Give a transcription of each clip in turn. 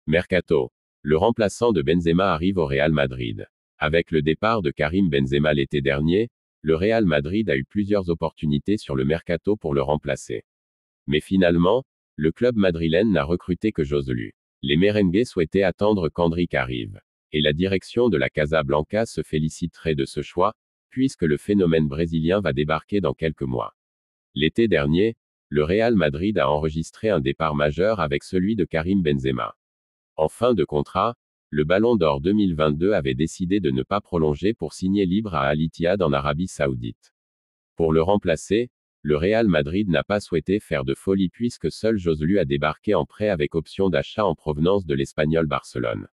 Mercato. Le remplaçant de Benzema arrive au Real Madrid. Avec le départ de Karim Benzema l'été dernier, le Real Madrid a eu plusieurs opportunités sur le mercato pour le remplacer. Mais finalement, le club madrilène n'a recruté que Joselu. Les merengues souhaitaient attendre qu'Endrick arrive. Et la direction de la Casablanca se féliciterait de ce choix, puisque le phénomène brésilien va débarquer dans quelques mois. L'été dernier, le Real Madrid a enregistré un départ majeur avec celui de Karim Benzema. En fin de contrat, le Ballon d'Or 2022 avait décidé de ne pas prolonger pour signer libre à Al Ittihad en Arabie Saoudite. Pour le remplacer, le Real Madrid n'a pas souhaité faire de folie puisque seul Joselu a débarqué en prêt avec option d'achat en provenance de l'Espagnol Barcelone.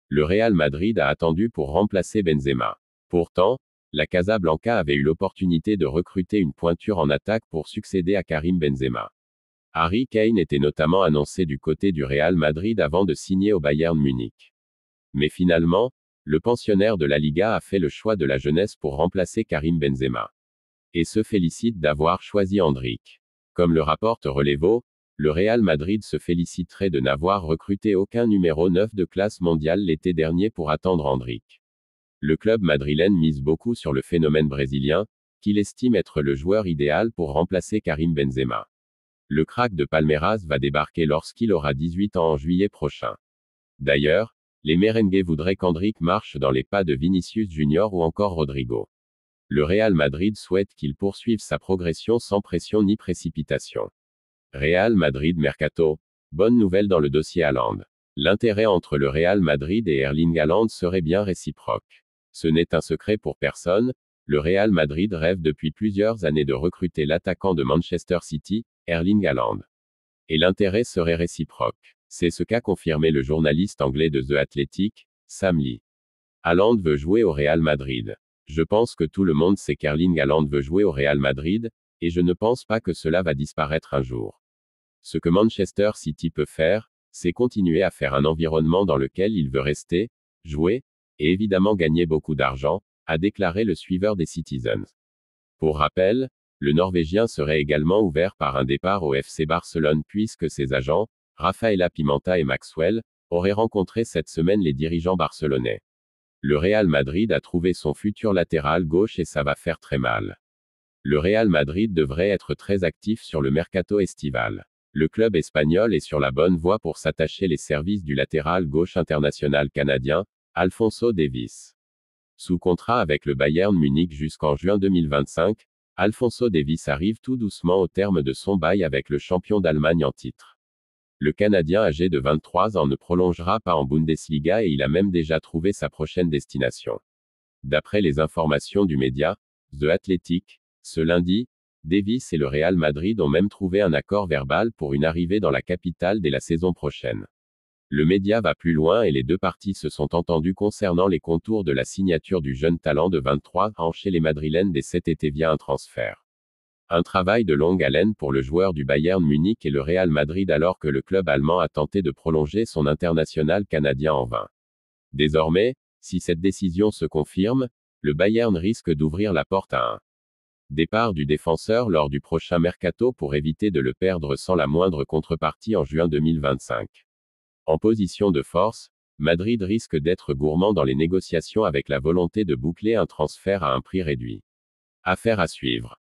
Le Real Madrid a attendu pour remplacer Benzema. Pourtant, la Casablanca avait eu l'opportunité de recruter une pointure en attaque pour succéder à Karim Benzema. Harry Kane était notamment annoncé du côté du Real Madrid avant de signer au Bayern Munich. Mais finalement, le pensionnaire de la Liga a fait le choix de la jeunesse pour remplacer Karim Benzema. Et se félicite d'avoir choisi Endrick. Comme le rapporte Relevo, le Real Madrid se féliciterait de n'avoir recruté aucun numéro 9 de classe mondiale l'été dernier pour attendre Endrick. Le club madrilène mise beaucoup sur le phénomène brésilien, qu'il estime être le joueur idéal pour remplacer Karim Benzema. Le crack de Palmeiras va débarquer lorsqu'il aura 18 ans en juillet prochain. D'ailleurs, les merengues voudraient qu'Endrick marche dans les pas de Vinicius Junior ou encore Rodrigo. Le Real Madrid souhaite qu'il poursuive sa progression sans pression ni précipitation. Real Madrid Mercato. Bonne nouvelle dans le dossier Haaland. L'intérêt entre le Real Madrid et Erling Haaland serait bien réciproque. Ce n'est un secret pour personne, le Real Madrid rêve depuis plusieurs années de recruter l'attaquant de Manchester City, Erling Haaland. Et l'intérêt serait réciproque. C'est ce qu'a confirmé le journaliste anglais de The Athletic, Sam Lee. Haaland veut jouer au Real Madrid. Je pense que tout le monde sait qu'Erling Haaland veut jouer au Real Madrid, et je ne pense pas que cela va disparaître un jour. Ce que Manchester City peut faire, c'est continuer à faire un environnement dans lequel il veut rester, jouer, et évidemment gagner beaucoup d'argent, a déclaré le suiveur des Citizens. Pour rappel, le Norvégien serait également ouvert par un départ au FC Barcelone puisque ses agents, Rafaela Pimenta et Maxwell, auraient rencontré cette semaine les dirigeants barcelonais. Le Real Madrid a trouvé son futur latéral gauche et ça va faire très mal. Le Real Madrid devrait être très actif sur le mercato estival. Le club espagnol est sur la bonne voie pour s'attacher les services du latéral gauche international canadien, Alphonso Davies. Sous contrat avec le Bayern Munich jusqu'en juin 2025, Alphonso Davies arrive tout doucement au terme de son bail avec le champion d'Allemagne en titre. Le Canadien âgé de 23 ans ne prolongera pas en Bundesliga et il a même déjà trouvé sa prochaine destination. D'après les informations du média, The Athletic, ce lundi, Davies et le Real Madrid ont même trouvé un accord verbal pour une arrivée dans la capitale dès la saison prochaine. Le média va plus loin et les deux parties se sont entendues concernant les contours de la signature du jeune talent de 23 ans chez les Madrilènes dès cet été via un transfert. Un travail de longue haleine pour le joueur du Bayern Munich et le Real Madrid alors que le club allemand a tenté de prolonger son international canadien en vain. Désormais, si cette décision se confirme, le Bayern risque d'ouvrir la porte à un départ du défenseur lors du prochain mercato pour éviter de le perdre sans la moindre contrepartie en juin 2025. En position de force, Madrid risque d'être gourmand dans les négociations avec la volonté de boucler un transfert à un prix réduit. Affaire à suivre.